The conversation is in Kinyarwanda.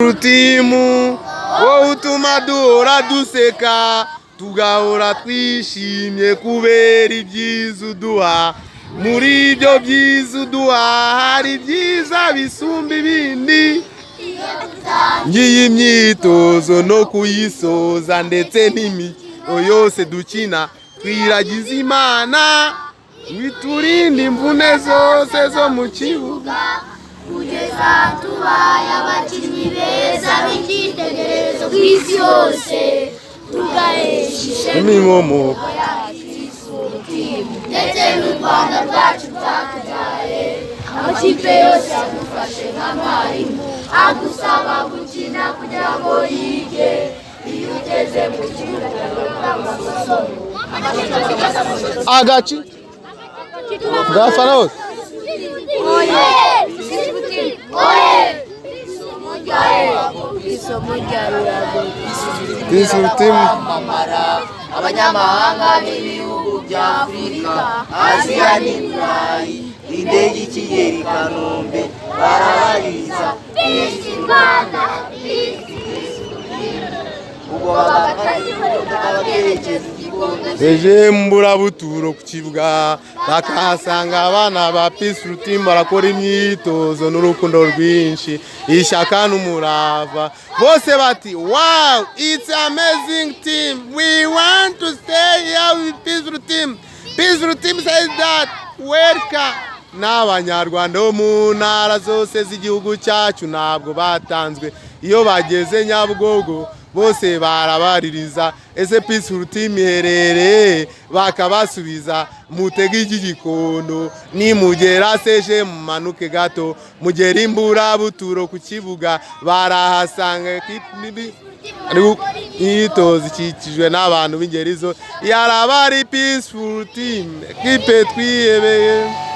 Urutimu wowe utuma duhora duseka tugahora twishimye kubera ibyiza uduha. Muri ibyo byiza uduha hari ibyiza bisumba ibindi. Ngiye imyitozo no kuyisoza ndetse n'imikino yose dukina twiragiza Imana witurinde imvune zose zo mu kibuga kugeza tubaye abakinnyi beza b'icyitegererezo ku isi yose tugahesha ishema imikomoka ndetse n'u Rwanda rwacu rwatubyaye. Amakipe yose adufashe nka mwarimu agusaba gukina kugira ngo yige. Iyo ugeze mu kibuga amasomo agaci gafana hose isomo rya rurago kwamamara abanyamahanga b'ibihugu bya Afurika, Aziya n'Iburayi, indege ikigera i Kanombe barabariza ubwo bagakerekeza eje mburabuturo ku kibuga bakahasanga abana ba Peace Team barakora imyitozo n'urukundo rwinshi, ishyaka n'umurava. Bose bati wow, it's amazing team, we want to stay here with Peace Team. Peace Team says that welcome. N'abanyarwanda bo mu ntara zose z'igihugu cyacu ntabwo batanzwe. Iyo bageze Nyabugogo bose barabaririza ese Peace Team iherereye, bakabasubiza mutege iki gikondo nimugera seje mumanuke gato mugera imburabuturo ku kibuga barahasanga imyitozo ikikijwe n'abantu b'ingeri zo yarabari Peace Team kipe twihebeye.